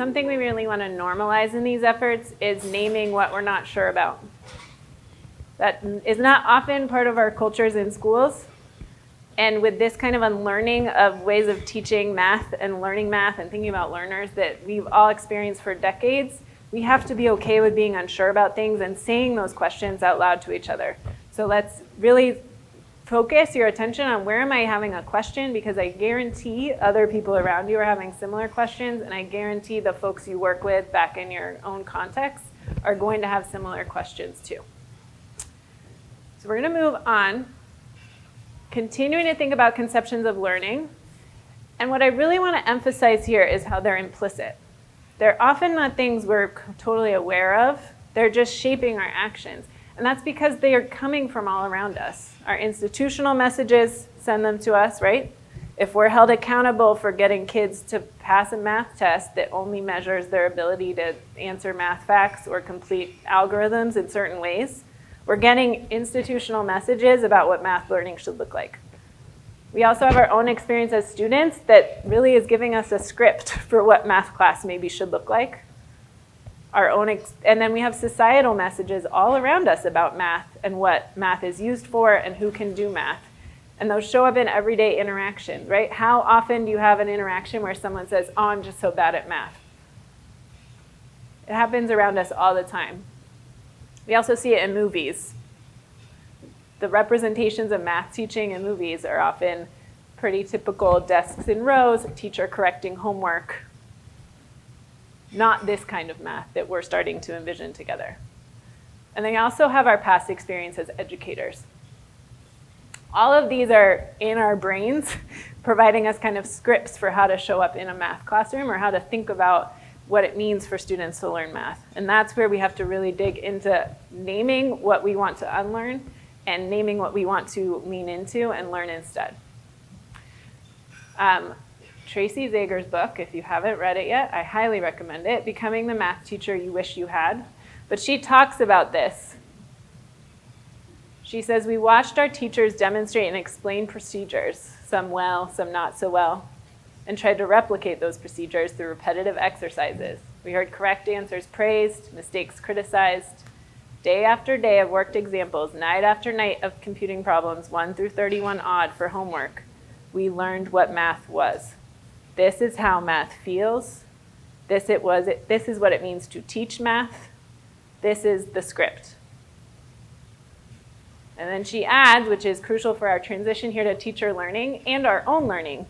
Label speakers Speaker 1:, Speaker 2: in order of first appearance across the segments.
Speaker 1: something we really want to normalize in these efforts is naming what we're not sure about. That is not often part of our cultures in schools. And with this kind of unlearning of ways of teaching math and learning math and thinking about learners that we've all experienced for decades, we have to be okay with being unsure about things and saying those questions out loud to each other. So let's really focus your attention on where am I having a question, because I guarantee other people around you are having similar questions, and I guarantee the folks you work with back in your own context are going to have similar questions too. So we're going to move on, continuing to think about conceptions of learning. And what I really want to emphasize here is how they're implicit. They're often not things we're totally aware of. They're just shaping our actions. And that's because they are coming from all around us. Our institutional messages send them to us, right? If we're held accountable for getting kids to pass a math test that only measures their ability to answer math facts or complete algorithms in certain ways, we're getting institutional messages about what math learning should look like. We also have our own experience as students that really is giving us a script for what math class maybe should look like. And then we have societal messages all around us about math and what math is used for and who can do math. And those show up in everyday interactions, right? How often do you have an interaction where someone says, oh, I'm just so bad at math? It happens around us all the time. We also see it in movies. The representations of math teaching in movies are often pretty typical desks in rows, teacher correcting homework. Not this kind of math that we're starting to envision together. And then we also have our past experience as educators. All of these are in our brains, providing us kind of scripts for how to show up in a math classroom or how to think about what it means for students to learn math. And that's where we have to really dig into naming what we want to unlearn and naming what we want to lean into and learn instead. Tracy Zager's book, if you haven't read it yet, I highly recommend it, Becoming the Math Teacher You Wish You Had. But she talks about this. She says, we watched our teachers demonstrate and explain procedures, some well, some not so well, and tried to replicate those procedures through repetitive exercises. We heard correct answers praised, mistakes criticized. Day after day of worked examples, night after night of computing problems, 1 through 31 odd for homework. We learned what math was. This is how math feels. This is what it means to teach math. This is the script. And then she adds, which is crucial for our transition here to teacher learning and our own learning.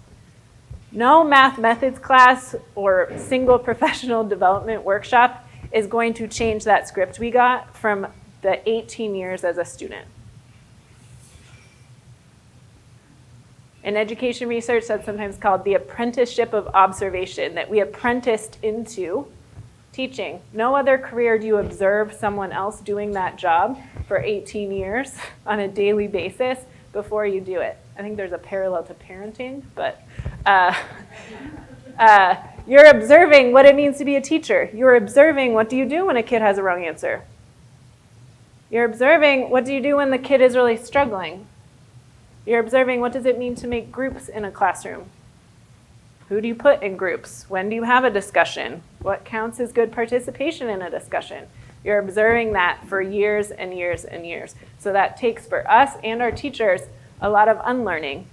Speaker 1: No math methods class or single professional development workshop is going to change that script we got from the 18 years as a student. In education research, that's sometimes called the apprenticeship of observation, that we apprenticed into teaching. No other career do you observe someone else doing that job for 18 years on a daily basis before you do it. I think there's a parallel to parenting, but you're observing what it means to be a teacher. You're observing what do you do when a kid has a wrong answer. You're observing what do you do when the kid is really struggling. You're observing what does it mean to make groups in a classroom. Who do you put in groups? When do you have a discussion? What counts as good participation in a discussion? You're observing that for years and years and years. So that takes for us and our teachers a lot of unlearning.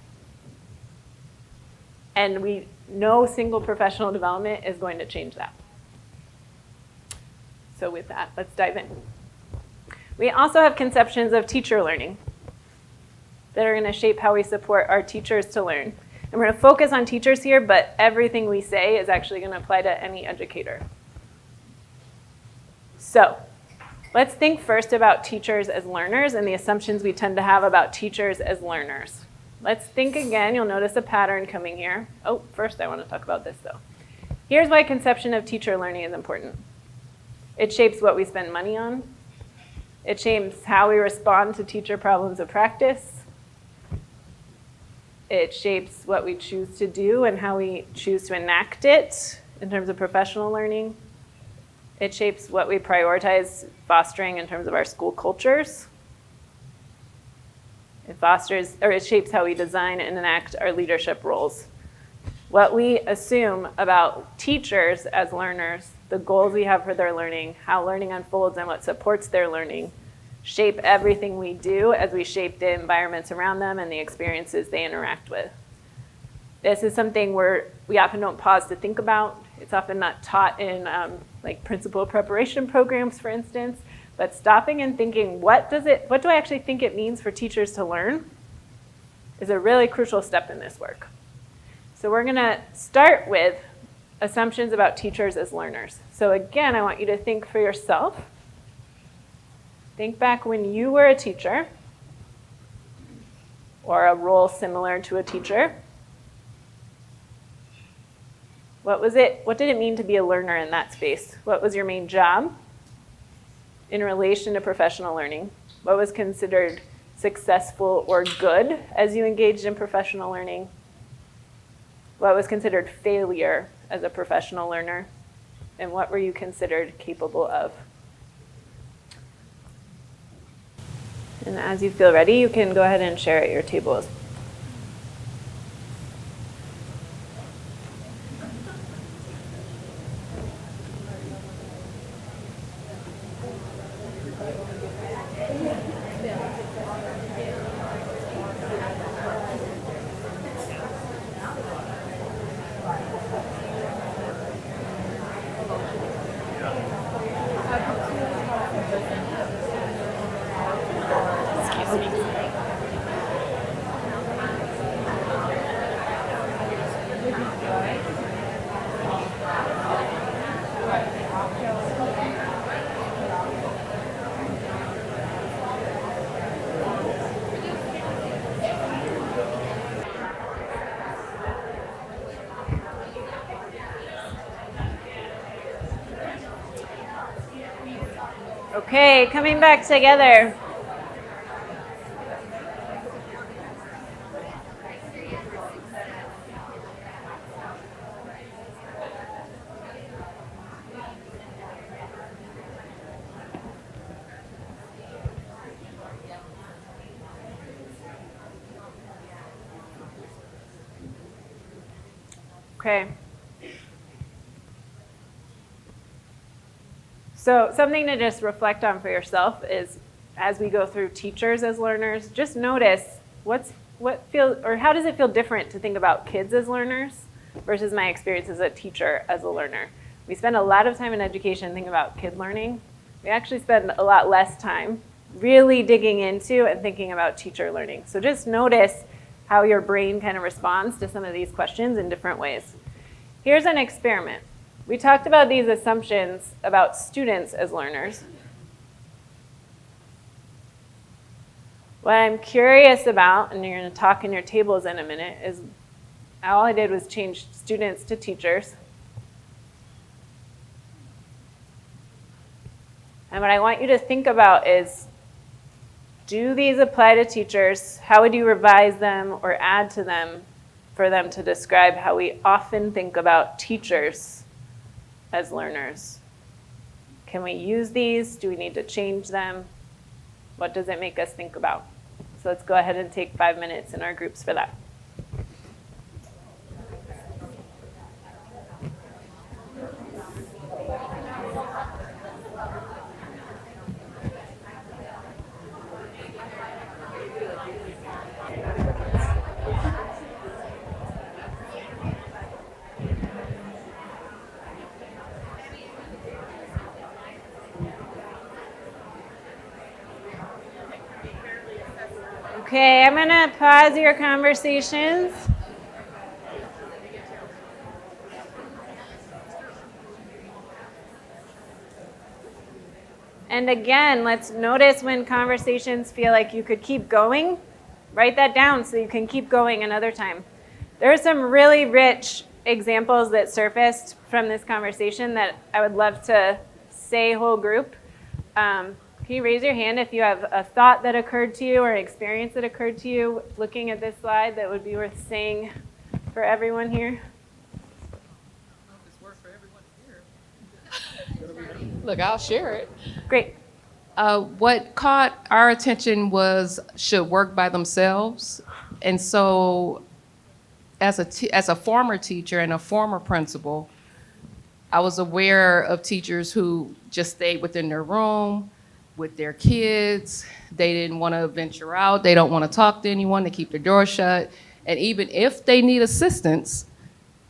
Speaker 1: And no single professional development is going to change that. So with that, let's dive in. We also have conceptions of teacher learning that are going to shape how we support our teachers to learn. And we're going to focus on teachers here, but everything we say is actually going to apply to any educator. So let's think first about teachers as learners and the assumptions we tend to have about teachers as learners. Let's think again. You'll notice a pattern coming here. Oh, first I want to talk about this, though. Here's why conception of teacher learning is important. It shapes what we spend money on. It shapes how we respond to teacher problems of practice. It shapes what we choose to do and how we choose to enact it in terms of professional learning. It shapes what we prioritize fostering in terms of our school cultures. It shapes how we design and enact our leadership roles. what we assume about teachers as learners, the goals we have for their learning, how learning unfolds and what supports their learning, shape everything we do as we shape the environments around them and the experiences they interact with. This is something we often don't pause to think about. It's often not taught in like principal preparation programs, for instance, but stopping and thinking, what do I actually think it means for teachers to learn is a really crucial step in this work. So we're gonna start with assumptions about teachers as learners. So again, I want you to think for yourself. Think back when you were a teacher or a role similar to a teacher. What did it mean to be a learner in that space? What was your main job in relation to professional learning? What was considered successful or good as you engaged in professional learning? What was considered failure as a professional learner? And what were you considered capable of? And as you feel ready, you can go ahead and share at your tables. Okay, coming back together. Okay. So something to just reflect on for yourself is, as we go through teachers as learners, just notice how does it feel different to think about kids as learners versus my experience as a teacher as a learner. We spend a lot of time in education thinking about kid learning. We actually spend a lot less time really digging into and thinking about teacher learning. So just notice how your brain kind of responds to some of these questions in different ways. Here's an experiment. We talked about these assumptions about students as learners. What I'm curious about, and you're going to talk in your tables in a minute, is all I did was change students to teachers. And what I want you to think about is, do these apply to teachers? How would you revise them or add to them for them to describe how we often think about teachers as learners? Can we use these? Do we need to change them? What does it make us think about? So let's go ahead and take 5 minutes in our groups for that. Okay, I'm going to pause your conversations. And again, let's notice when conversations feel like you could keep going. Write that down so you can keep going another time. There are some really rich examples that surfaced from this conversation that I would love to say whole group. Can you raise your hand if you have a thought that occurred to you or an experience that occurred to you looking at this slide that would be worth saying for everyone here?
Speaker 2: Look, I'll share it.
Speaker 1: Great.
Speaker 2: What caught our attention was should work by themselves. And so as a former teacher and a former principal, I was aware of teachers who just stayed within their room with their kids. They didn't want to venture out. They don't want to talk to anyone. They keep their door shut. And even if they need assistance,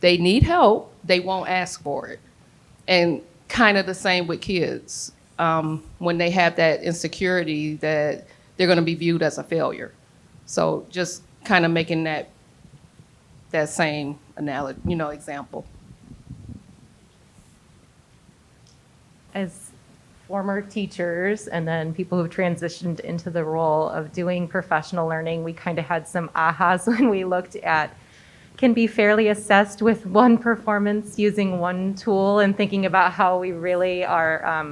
Speaker 2: they need help, they won't ask for it. And kind of the same with kids. When they have that insecurity that they're going to be viewed as a failure. So just kind of making that same analogy, example.
Speaker 3: As former teachers and then people who've transitioned into the role of doing professional learning, we kind of had some ahas when we looked at can be fairly assessed with one performance using one tool and thinking about how we really are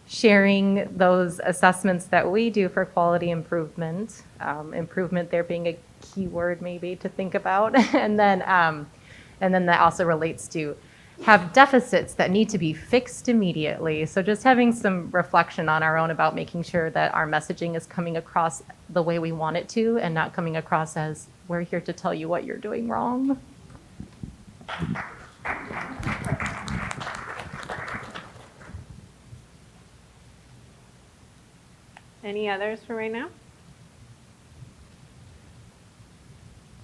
Speaker 3: sharing those assessments that we do for quality improvement, improvement there being a key word maybe to think about, and then that also relates to have deficits that need to be fixed immediately. So just having some reflection on our own about making sure that our messaging is coming across the way we want it to and not coming across as we're here to tell you what you're doing wrong.
Speaker 1: Any others for right now?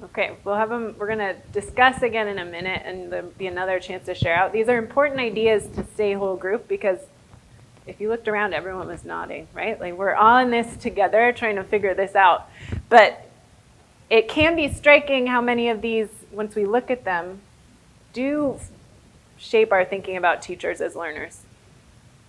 Speaker 1: Okay, we'll have them. We're going to discuss again in a minute, and there'll be another chance to share out. These are important ideas to stay whole group because if you looked around, everyone was nodding, right? Like we're all in this together trying to figure this out. But it can be striking how many of these, once we look at them, do shape our thinking about teachers as learners,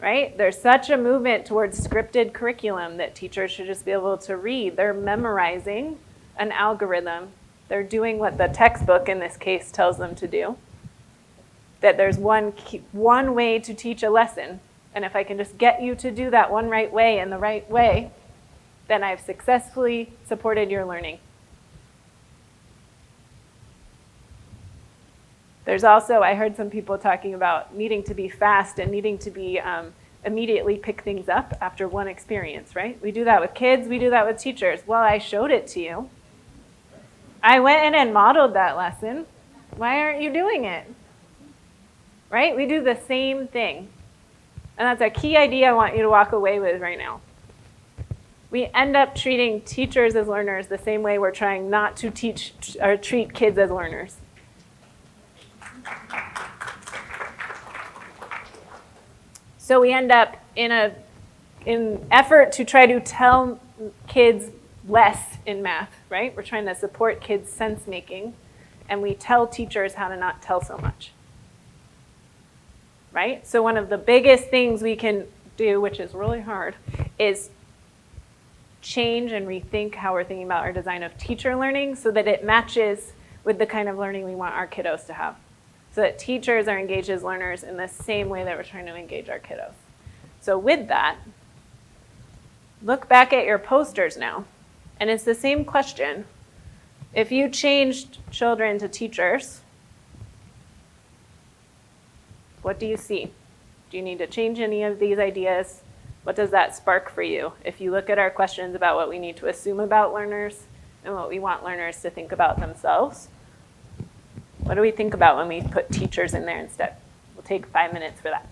Speaker 1: right? There's such a movement towards scripted curriculum that teachers should just be able to read. They're memorizing an algorithm. They're doing what the textbook, in this case, tells them to do. That there's one way to teach a lesson. And if I can just get you to do that one right way in the right way, then I've successfully supported your learning. There's also, I heard some people talking about needing to be fast and needing to be immediately pick things up after one experience, right? We do that with kids, we do that with teachers. Well, I showed it to you. I went in and modeled that lesson. Why aren't you doing it? Right? We do the same thing. And that's a key idea I want you to walk away with right now. We end up treating teachers as learners the same way we're trying not to teach or treat kids as learners. So we end up in effort to try to tell kids less in math, right? We're trying to support kids' sense making, and we tell teachers how to not tell so much, right? So one of the biggest things we can do, which is really hard, is change and rethink how we're thinking about our design of teacher learning so that it matches with the kind of learning we want our kiddos to have. So that teachers are engaged as learners in the same way that we're trying to engage our kiddos. So with that, look back at your posters now. And it's the same question. If you changed children to teachers, what do you see? Do you need to change any of these ideas? What does that spark for you? If you look at our questions about what we need to assume about learners and what we want learners to think about themselves, what do we think about when we put teachers in there instead? We'll take 5 minutes for that.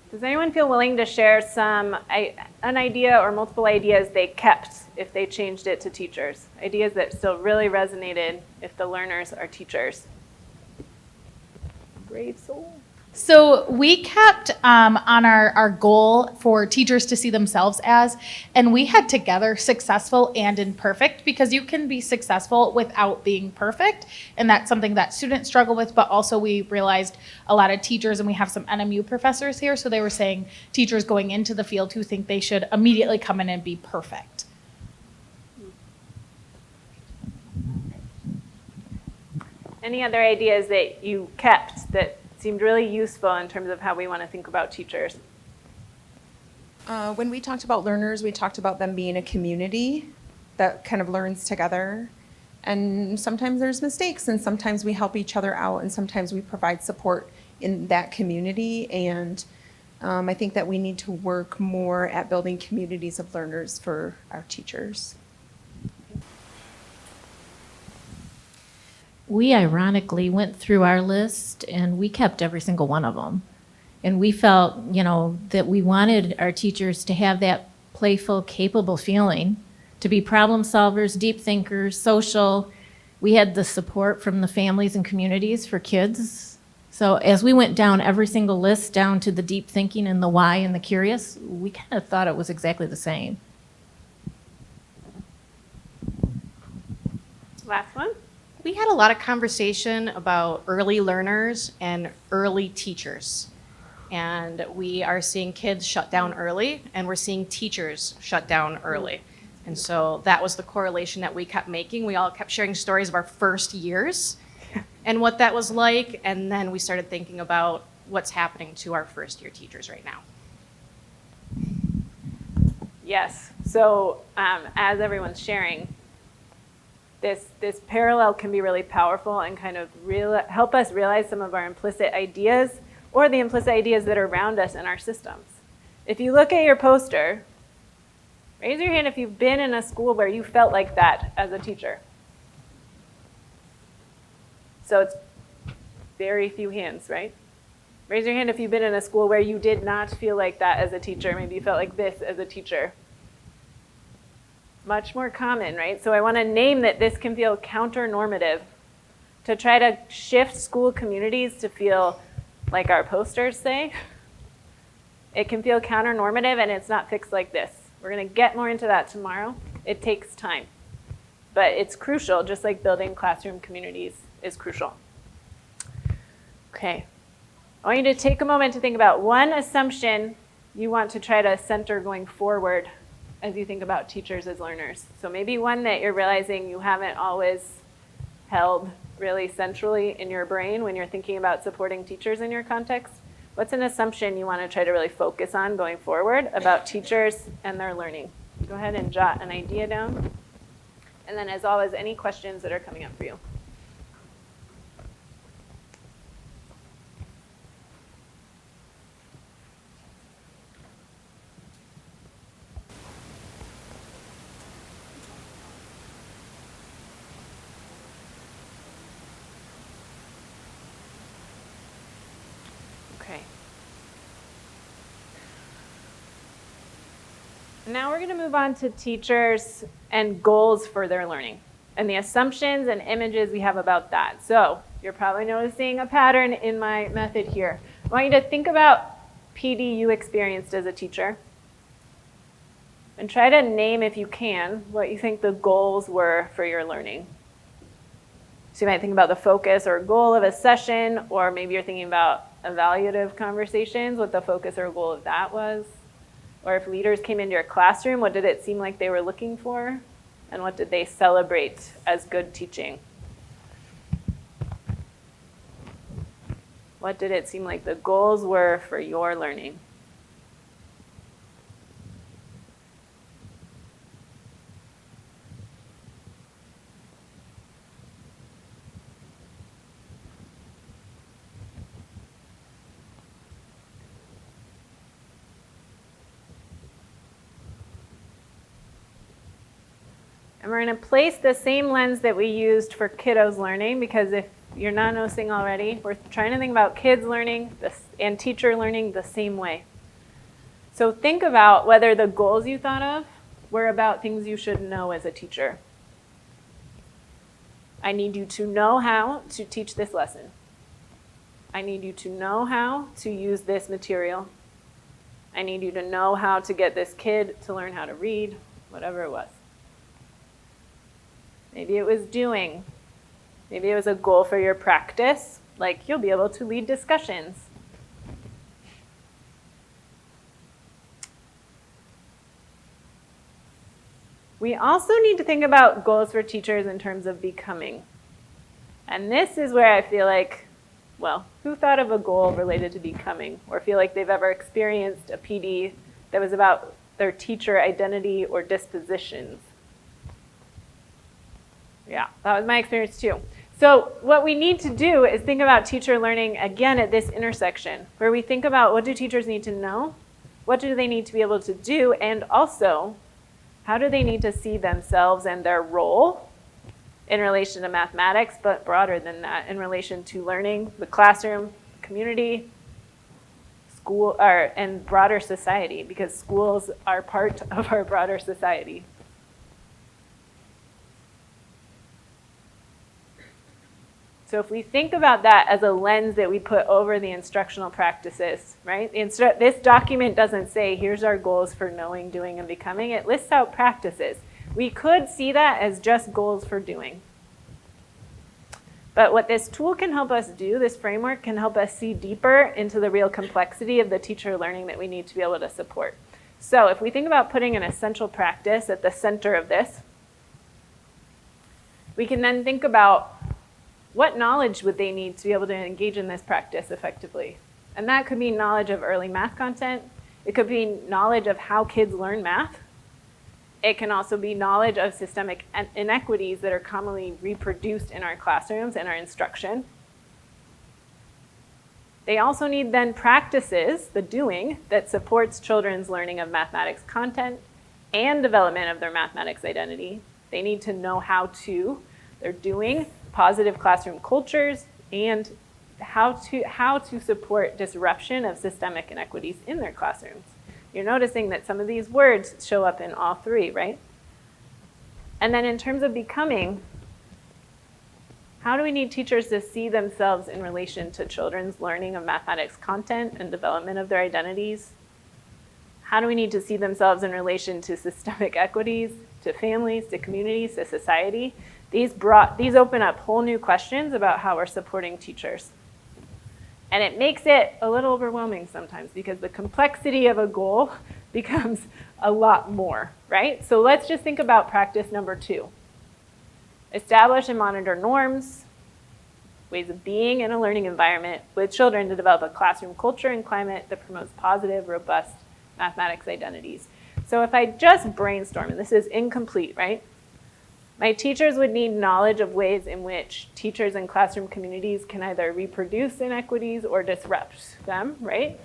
Speaker 1: Does anyone feel willing to share an idea or multiple ideas they kept if they changed it to teachers? Ideas that still really resonated if the learners are teachers? Brave soul.
Speaker 4: So we kept on our goal for teachers to see themselves as, and we had together successful and imperfect, because you can be successful without being perfect. And that's something that students struggle with, but also we realized a lot of teachers, and we have some NMU professors here, so they were saying teachers going into the field who think they should immediately come in and be perfect.
Speaker 1: any other ideas that you kept that seemed really useful in terms of how we want to think about teachers?
Speaker 5: When we talked about learners, we talked about them being a community that kind of learns together. And sometimes there's mistakes, and sometimes we help each other out, and sometimes we provide support in that community. And I think that we need to work more at building communities of learners for our teachers.
Speaker 6: We ironically went through our list and we kept every single one of them. And we felt, that we wanted our teachers to have that playful, capable feeling, to be problem solvers, deep thinkers, social. We had the support from the families and communities for kids. So as we went down every single list, down to the deep thinking and the why and the curious, we kind of thought it was exactly the same.
Speaker 1: Last one?
Speaker 7: We had a lot of conversation about early learners and early teachers. And we are seeing kids shut down early, and we're seeing teachers shut down early. And so that was the correlation that we kept making. We all kept sharing stories of our first years and what that was like. And then we started thinking about what's happening to our first year teachers right now.
Speaker 1: Yes. So as everyone's sharing, this parallel can be really powerful and kind of help us realize some of our implicit ideas or the implicit ideas that are around us in our systems. If you look at your poster, raise your hand if you've been in a school where you felt like that as a teacher. So it's very few hands, right? Raise your hand if you've been in a school where you did not feel like that as a teacher. Maybe you felt like this as a teacher. Much more common, right? So I want to name that this can feel counter-normative, to try to shift school communities to feel like our posters say. It can feel counter-normative, and it's not fixed like this. We're going to get more into that tomorrow. It takes time, but it's crucial, just like building classroom communities is crucial. Okay, I want you to take a moment to think about one assumption you want to try to center going forward as you think about teachers as learners. So maybe one that you're realizing you haven't always held really centrally in your brain when you're thinking about supporting teachers in your context. What's an assumption you want to try to really focus on going forward about teachers and their learning? Go ahead and jot an idea down. And then as always, any questions that are coming up for you. Okay. Now we're going to move on to teachers and goals for their learning and the assumptions and images we have about that. So you're probably noticing a pattern in my method here. I want you to think about PD you experienced as a teacher and try to name, if you can, what you think the goals were for your learning. So you might think about the focus or goal of a session, or maybe you're thinking about evaluative conversations, what the focus or goal of that was. Or if leaders came into your classroom, what did it seem like they were looking for? And what did they celebrate as good teaching? What did it seem like the goals were for your learning? And we're going to place the same lens that we used for kiddos learning, because if you're not noticing already, we're trying to think about kids learning and teacher learning the same way. So think about whether the goals you thought of were about things you should know as a teacher. I need you to know how to teach this lesson. I need you to know how to use this material. I need you to know how to get this kid to learn how to read, whatever it was. Maybe it was doing. Maybe it was a goal for your practice, like you'll be able to lead discussions. We also need to think about goals for teachers in terms of becoming. And this is where I feel like, well, who thought of a goal related to becoming or feel like they've ever experienced a PD that was about their teacher identity or dispositions? Yeah, that was my experience too. So what we need to do is think about teacher learning again at this intersection, where we think about what do teachers need to know, what do they need to be able to do, and also how do they need to see themselves and their role in relation to mathematics, but broader than that, in relation to learning, the classroom, community, school, and broader society, because schools are part of our broader society. So if we think about that as a lens that we put over the instructional practices, right? This document doesn't say, here's our goals for knowing, doing, and becoming. It lists out practices. We could see that as just goals for doing. But what this tool can help us do, this framework can help us see deeper into the real complexity of the teacher learning that we need to be able to support. So if we think about putting an essential practice at the center of this, we can then think about what knowledge would they need to be able to engage in this practice effectively? And that could be knowledge of early math content. It could be knowledge of how kids learn math. It can also be knowledge of systemic inequities that are commonly reproduced in our classrooms and our instruction. They also need then practices, the doing, that supports children's learning of mathematics content and development of their mathematics identity. They need to know how to, they're doing positive classroom cultures and how to support disruption of systemic inequities in their classrooms. You're noticing that some of these words show up in all three, right? And then in terms of becoming, how do we need teachers to see themselves in relation to children's learning of mathematics content and development of their identities? How do we need to see themselves in relation to systemic equities, to families, to communities, to society? These open up whole new questions about how we're supporting teachers. And it makes it a little overwhelming sometimes because the complexity of a goal becomes a lot more, right? So let's just think about practice number 2. Establish and monitor norms, ways of being in a learning environment with children to develop a classroom culture and climate that promotes positive, robust mathematics identities. So if I just brainstorm, and this is incomplete, right? My teachers would need knowledge of ways in which teachers and classroom communities can either reproduce inequities or disrupt them, right?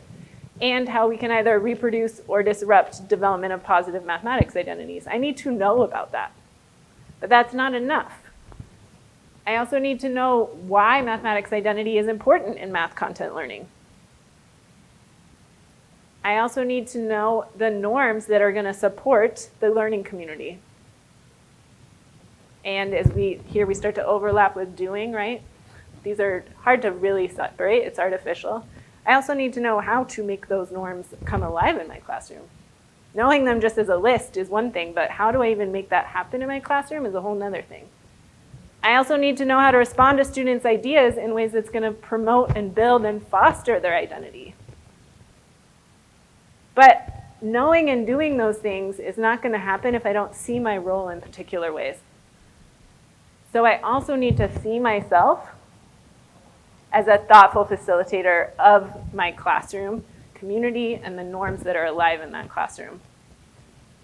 Speaker 1: And how we can either reproduce or disrupt development of positive mathematics identities. I need to know about that. But that's not enough. I also need to know why mathematics identity is important in math content learning. I also need to know the norms that are going to support the learning community. And as we start to overlap with doing, right? These are hard to really separate. It's artificial. I also need to know how to make those norms come alive in my classroom. Knowing them just as a list is one thing, but how do I even make that happen in my classroom is a whole nother thing. I also need to know how to respond to students' ideas in ways that's going to promote and build and foster their identity. But knowing and doing those things is not going to happen if I don't see my role in particular ways. So I also need to see myself as a thoughtful facilitator of my classroom community and the norms that are alive in that classroom.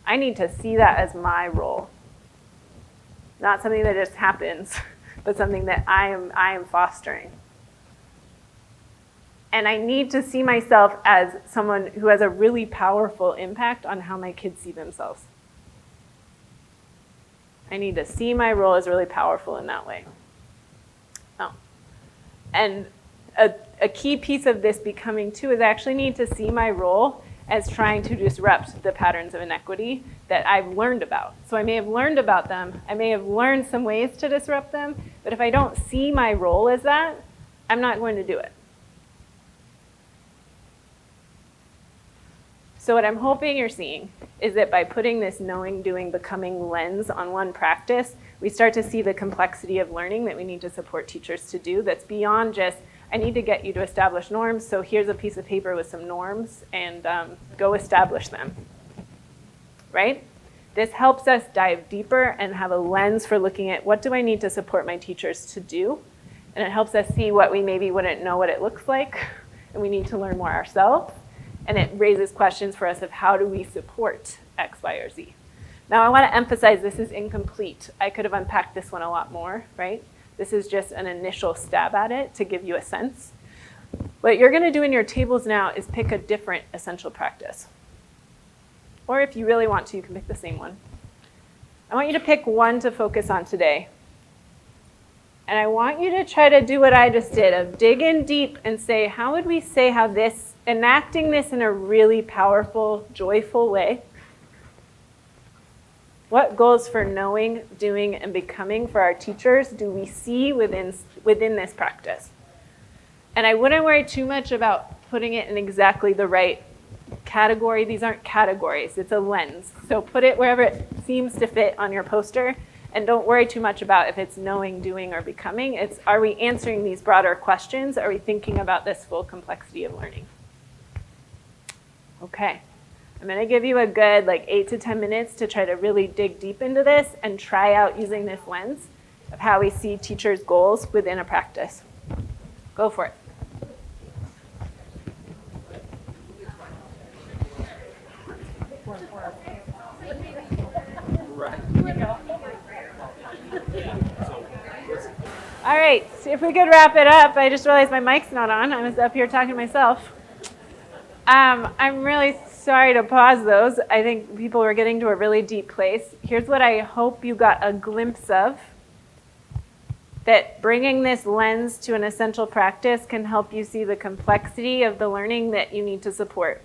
Speaker 1: I need to see that as my role. Not something that just happens, but something that I am fostering. And I need to see myself as someone who has a really powerful impact on how my kids see themselves. I need to see my role as really powerful in that way. Oh. And a key piece of this becoming too is I actually need to see my role as trying to disrupt the patterns of inequity that I've learned about. So I may have learned about them, I may have learned some ways to disrupt them, but if I don't see my role as that, I'm not going to do it. So what I'm hoping you're seeing is that by putting this knowing, doing, becoming lens on one practice, we start to see the complexity of learning that we need to support teachers to do that's beyond just, I need to get you to establish norms, so here's a piece of paper with some norms, and go establish them, right? This helps us dive deeper and have a lens for looking at what do I need to support my teachers to do, And it helps us see what we maybe wouldn't know what it looks like, and we need to learn more ourselves. And it raises questions for us of how do we support X, Y, or Z. Now I want to emphasize this is incomplete. I could have unpacked this one a lot more, right? This is just an initial stab at it to give you a sense. What you're going to do in your tables now is pick a different essential practice. Or if you really want to, you can pick the same one. I want you to pick one to focus on today. And I want you to try to do what I just did, of dig in deep and say, how would we say how this, enacting this in a really powerful, joyful way, what goals for knowing, doing, and becoming for our teachers do we see within this practice? And I wouldn't worry too much about putting it in exactly the right category. These aren't categories, it's a lens. So put it wherever it seems to fit on your poster, and don't worry too much about if it's knowing, doing, or becoming. It's, are we answering these broader questions? Are we thinking about this full complexity of learning? Okay. I'm going to give you a good 8 to 10 minutes to try to really dig deep into this and try out using this lens of how we see teachers' goals within a practice. Go for it. All right, so if we could wrap it up. I just realized my mic's not on. I was up here talking to myself. I'm really sorry to pause those. I think people were getting to a really deep place. Here's what I hope you got a glimpse of, that bringing this lens to an essential practice can help you see the complexity of the learning that you need to support.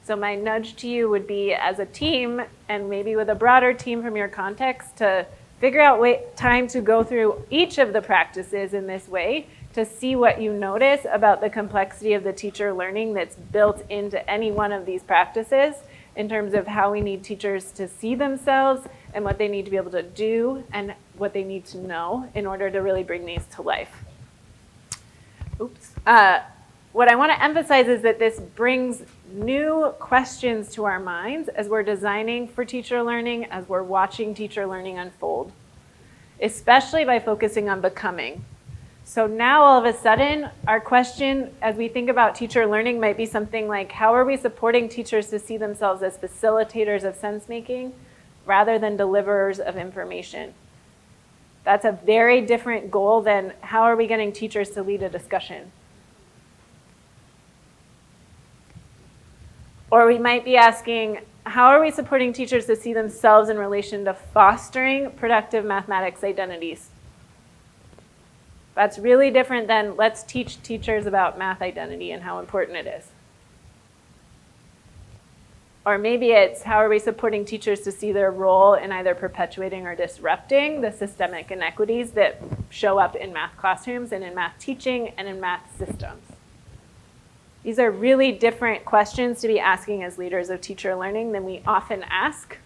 Speaker 1: So my nudge to you would be, as a team, and maybe with a broader team from your context, to figure out time to go through each of the practices in this way to see what you notice about the complexity of the teacher learning that's built into any one of these practices in terms of how we need teachers to see themselves and what they need to be able to do and what they need to know in order to really bring these to life. Oops. What I want to emphasize is that this brings new questions to our minds as we're designing for teacher learning, as we're watching teacher learning unfold, especially by focusing on becoming. So now all of a sudden, our question as we think about teacher learning might be something like, how are we supporting teachers to see themselves as facilitators of sense making rather than deliverers of information? That's a very different goal than how are we getting teachers to lead a discussion? Or we might be asking, how are we supporting teachers to see themselves in relation to fostering productive mathematics identities? That's really different than let's teach teachers about math identity and how important it is. Or maybe it's how are we supporting teachers to see their role in either perpetuating or disrupting the systemic inequities that show up in math classrooms and in math teaching and in math systems. These are really different questions to be asking as leaders of teacher learning than we often ask.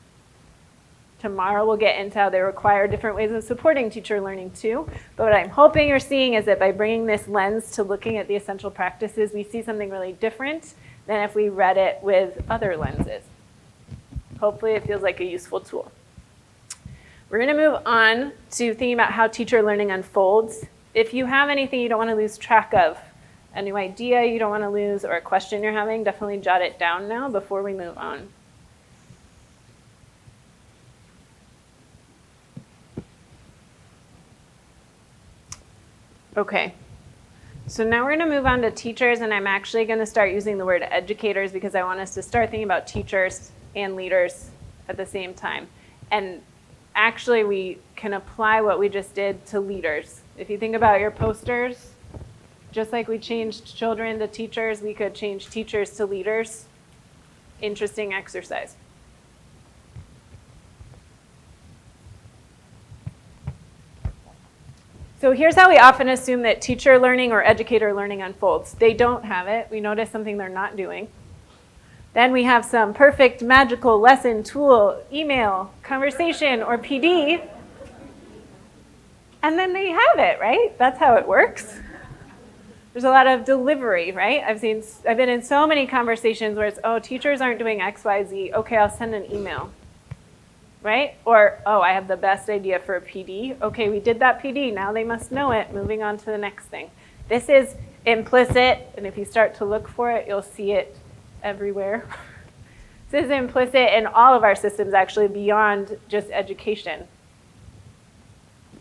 Speaker 1: Tomorrow we'll get into how they require different ways of supporting teacher learning too. But what I'm hoping you're seeing is that by bringing this lens to looking at the essential practices, we see something really different than if we read it with other lenses. Hopefully it feels like a useful tool. We're going to move on to thinking about how teacher learning unfolds. If you have anything you don't want to lose track of, a new idea you don't want to lose, or a question you're having, definitely jot it down now before we move on. Okay, so now we're going to move on to teachers, and I'm actually going to start using the word educators because I want us to start thinking about teachers and leaders at the same time. And actually, we can apply what we just did to leaders. If you think about your posters, just like we changed children to teachers, we could change teachers to leaders. Interesting exercise. So here's how we often assume that teacher learning or educator learning unfolds. They don't have it. We notice something they're not doing. Then we have some perfect magical lesson, tool, email, conversation, or PD. And then they have it, right? That's how it works. There's a lot of delivery, right? I've been in so many conversations where it's, oh, teachers aren't doing X, Y, Z. Okay, I'll send an email. right? Or, oh, I have the best idea for a PD. Okay, we did that PD. Now they must know it. Moving on to the next thing. This is implicit, and if you start to look for it, you'll see it everywhere. This is implicit in all of our systems, actually, beyond just education.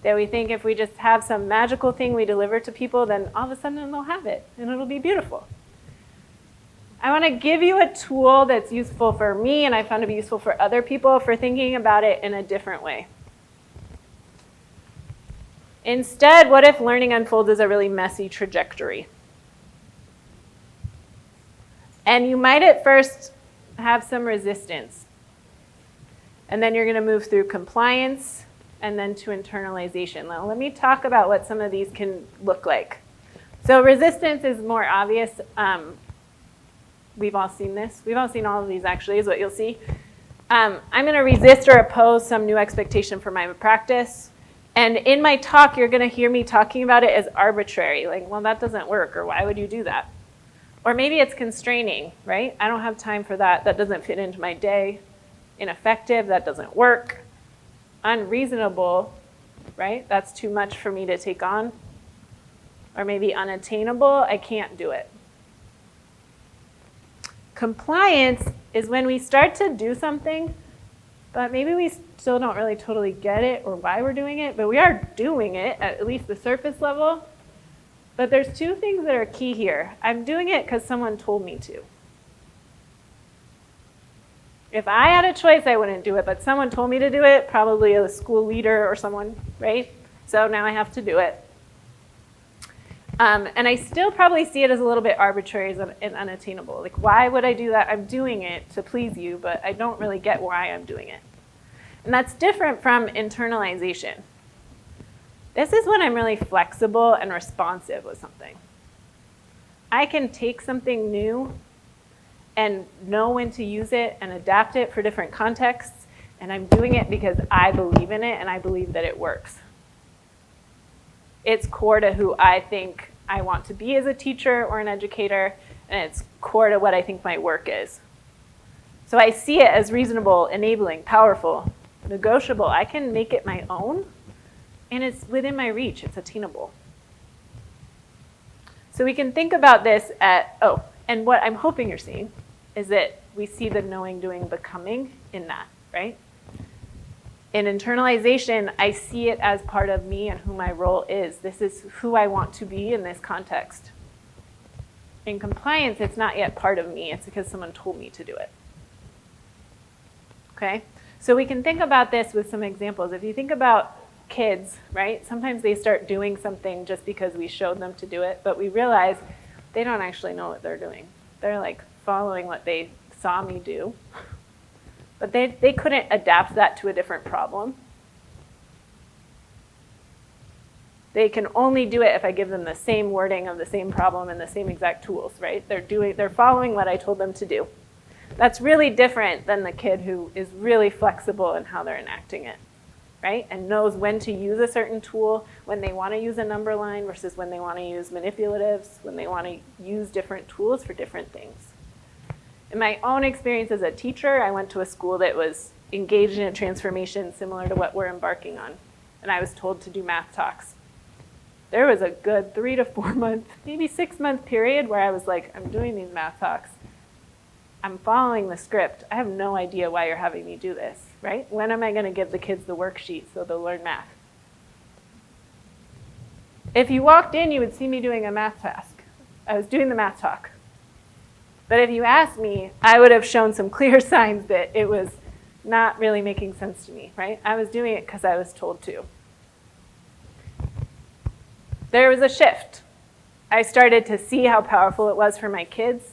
Speaker 1: That we think if we just have some magical thing we deliver to people, then all of a sudden they'll have it, and it'll be beautiful. I want to give you a tool that's useful for me, and I found to be useful for other people for thinking about it in a different way. Instead, what if learning unfolds as a really messy trajectory? And you might at first have some resistance. And then you're going to move through compliance and then to internalization. Now, let me talk about what some of these can look like. So resistance is more obvious. We've all seen this. We've all seen all of these, actually, is what you'll see. I'm going to resist or oppose some new expectation for my practice. And in my talk, you're going to hear me talking about it as arbitrary. Like, well, that doesn't work, or why would you do that? Or maybe it's constraining, right? I don't have time for that. That doesn't fit into my day. Ineffective, that doesn't work. Unreasonable, right? That's too much for me to take on. Or maybe unattainable, I can't do it. Compliance is when we start to do something, but maybe we still don't really totally get it or why we're doing it, but we are doing it at least the surface level. But there's two things that are key here. I'm doing it because someone told me to. If I had a choice, I wouldn't do it, but someone told me to do it, probably a school leader or someone, right? So now I have to do it. And I still probably see it as a little bit arbitrary and unattainable. Like, why would I do that? I'm doing it to please you, but I don't really get why I'm doing it. And that's different from internalization. This is when I'm really flexible and responsive with something. I can take something new and know when to use it and adapt it for different contexts, and I'm doing it because I believe in it and I believe that it works. It's core to who I think I want to be as a teacher or an educator, and it's core to what I think my work is. So I see it as reasonable, enabling, powerful, negotiable. I can make it my own, and it's within my reach. It's attainable. So we can think about this and what I'm hoping you're seeing is that we see the knowing, doing, becoming in that, right? In internalization, I see it as part of me and who my role is. This is who I want to be in this context. In compliance, it's not yet part of me. It's because someone told me to do it. Okay? So we can think about this with some examples. If you think about kids, right? Sometimes they start doing something just because we showed them to do it, but we realize they don't actually know what they're doing. They're like following what they saw me do. But they couldn't adapt that to a different problem. They can only do it if I give them the same wording of the same problem and the same exact tools, right? They're following what I told them to do. That's really different than the kid who is really flexible in how they're enacting it, right? And knows when to use a certain tool, when they want to use a number line versus when they want to use manipulatives, when they want to use different tools for different things. In my own experience as a teacher, I went to a school that was engaged in a transformation similar to what we're embarking on, and I was told to do math talks. There was a good 3 to 4 month, maybe 6 month period where I was like, I'm doing these math talks. I'm following the script. I have no idea why you're having me do this, right? When am I going to give the kids the worksheet so they'll learn math? If you walked in, you would see me doing a math task. I was doing the math talk. But if you asked me, I would have shown some clear signs that it was not really making sense to me, right? I was doing it because I was told to. There was a shift. I started to see how powerful it was for my kids.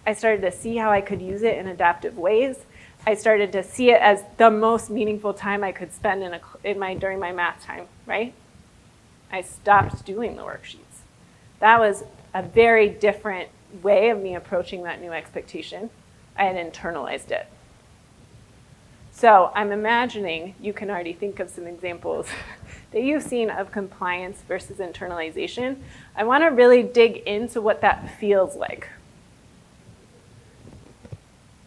Speaker 1: I started to see how I could use it in adaptive ways. I started to see it as the most meaningful time I could spend during my math time, right? I stopped doing the worksheets. That was a very different way of me approaching that new expectation. I had internalized it. So I'm imagining you can already think of some examples that you've seen of compliance versus internalization. I want to really dig into what that feels like.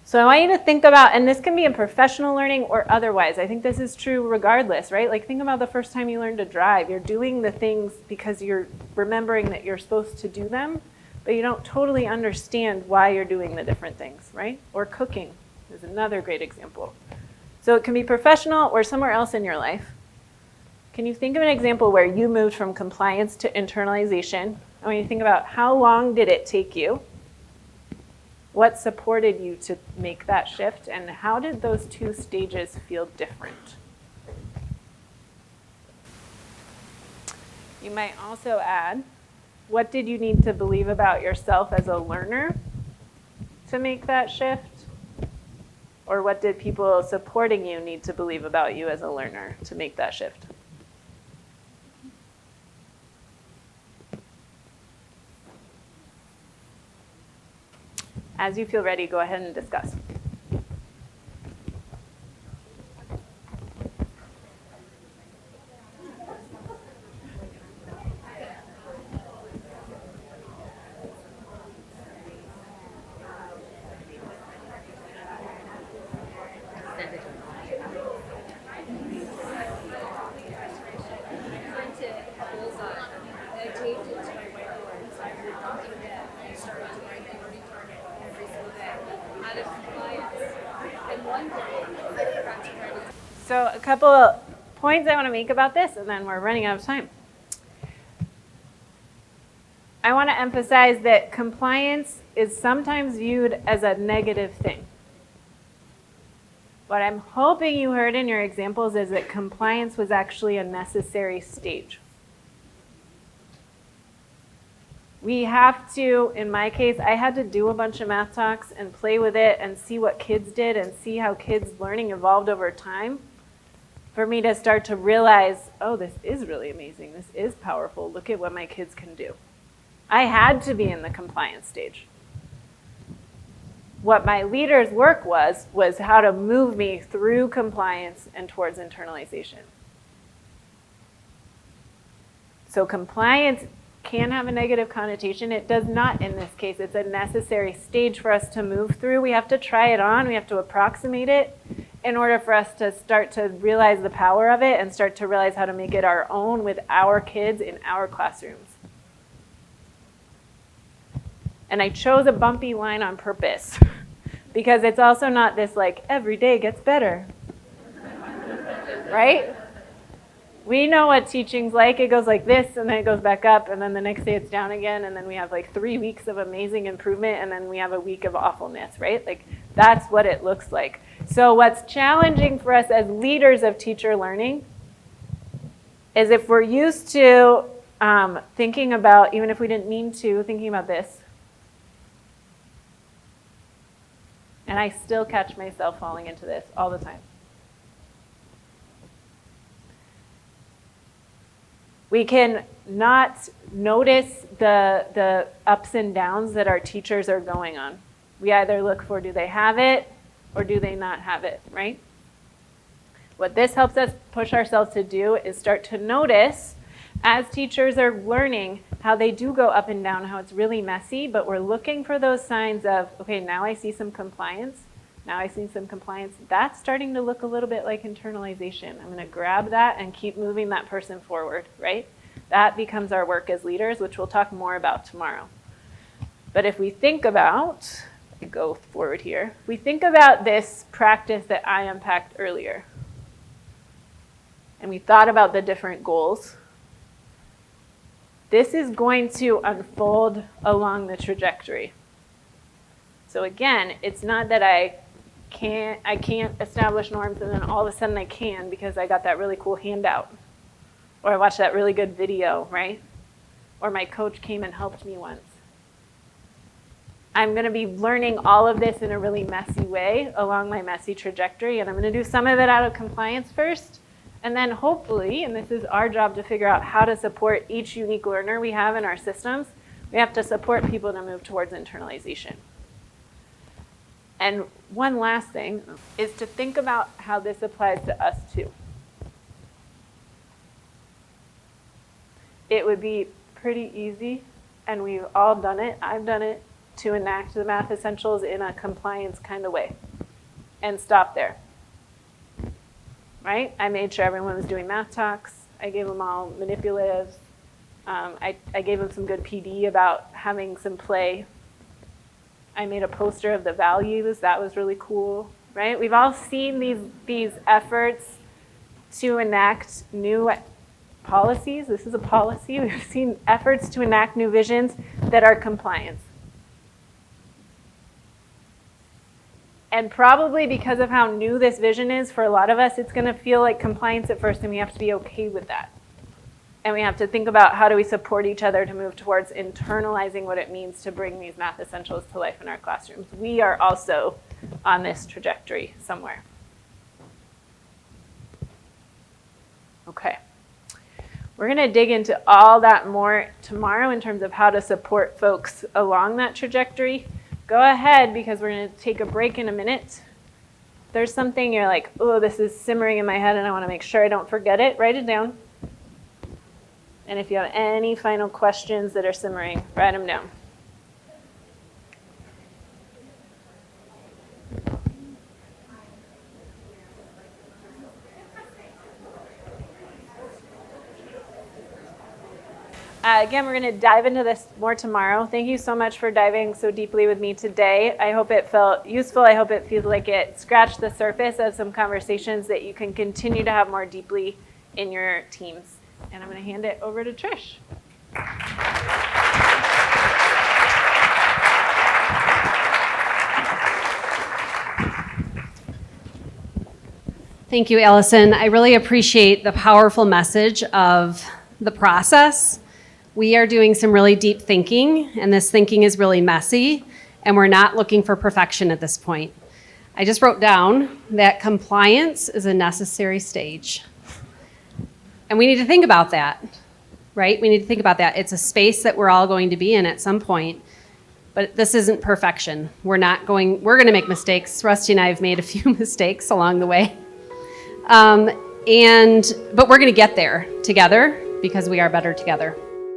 Speaker 1: So I want you to think about, and this can be in professional learning or otherwise. I think this is true regardless, right? Like think about the first time you learned to drive. You're doing the things because you're remembering that you're supposed to do them, but you don't totally understand why you're doing the different things, right? Or cooking is another great example. So it can be professional or somewhere else in your life. Can you think of an example where you moved from compliance to internalization? I want you to think about how long did it take you? What supported you to make that shift, and how did those two stages feel different? You might also add, what did you need to believe about yourself as a learner to make that shift? Or what did people supporting you need to believe about you as a learner to make that shift? As you feel ready, go ahead and discuss. So a couple of points I want to make about this, and then we're running out of time. I want to emphasize that compliance is sometimes viewed as a negative thing. What I'm hoping you heard in your examples is that compliance was actually a necessary stage. We have to, in my case, I had to do a bunch of math talks and play with it and see what kids did and see how kids' learning evolved over time for me to start to realize, oh, this is really amazing. This is powerful. Look at what my kids can do. I had to be in the compliance stage. What my leader's work was how to move me through compliance and towards internalization. So compliance can have a negative connotation. It does not in this case. It's a necessary stage for us to move through. We have to try it on. We have to approximate it in order for us to start to realize the power of it and start to realize how to make it our own with our kids in our classrooms. And I chose a bumpy line on purpose because it's also not this like every day gets better, right? We know what teaching's like. It goes like this, and then it goes back up, and then the next day it's down again, and then we have like 3 weeks of amazing improvement, and then we have a week of awfulness, right? Like that's what it looks like. So what's challenging for us as leaders of teacher learning is if we're used to thinking about, even if we didn't mean to, thinking about this, and I still catch myself falling into this all the time. We can not notice the ups and downs that our teachers are going on. We either look for, do they have it or do they not have it, right? What this helps us push ourselves to do is start to notice as teachers are learning how they do go up and down, how it's really messy, but we're looking for those signs of, okay, now I see some compliance. Now I see some compliance. That's starting to look a little bit like internalization. I'm going to grab that and keep moving that person forward, right? That becomes our work as leaders, which we'll talk more about tomorrow. But if we think about, go forward here, we think about this practice that I unpacked earlier, and we thought about the different goals. This is going to unfold along the trajectory. So again, it's not that I can't establish norms and then all of a sudden I can because I got that really cool handout or I watched that really good video, right? Or my coach came and helped me once. I'm going to be learning all of this in a really messy way along my messy trajectory, and I'm going to do some of it out of compliance first, and then hopefully, and this is our job to figure out how to support each unique learner we have in our systems, we have to support people to move towards internalization. And one last thing is to think about how this applies to us too. It would be pretty easy, and we've all done it, I've done it, to enact the math essentials in a compliance kind of way and stop there. Right? I made sure everyone was doing math talks. I gave them all manipulatives. I gave them some good PD about having some play. I made a poster of the values. That was really cool, right? We've all seen these efforts to enact new policies. This is a policy. We've seen efforts to enact new visions that are compliance. And probably because of how new this vision is for a lot of us, it's going to feel like compliance at first, and we have to be okay with that. And we have to think about how do we support each other to move towards internalizing what it means to bring these math essentials to life in our classrooms. We are also on this trajectory somewhere. Okay. We're going to dig into all that more tomorrow in terms of how to support folks along that trajectory. Go ahead, because we're going to take a break in a minute. If there's something you're like, oh, this is simmering in my head and I want to make sure I don't forget it, write it down. And if you have any final questions that are simmering, write them down. Again, we're going to dive into this more tomorrow. Thank you so much for diving so deeply with me today. I hope it felt useful. I hope it feels like it scratched the surface of some conversations that you can continue to have more deeply in your teams. And I'm going to hand it over to Trish.
Speaker 8: Thank you, Alison. I really appreciate the powerful message of the process. We are doing some really deep thinking, and this thinking is really messy, and we're not looking for perfection at this point. I just wrote down that compliance is a necessary stage. And we need to think about that, right? We need to think about that. It's a space that we're all going to be in at some point, but this isn't perfection. We're going to make mistakes. Rusty and I have made a few mistakes along the way. But we're going to get there together because we are better together.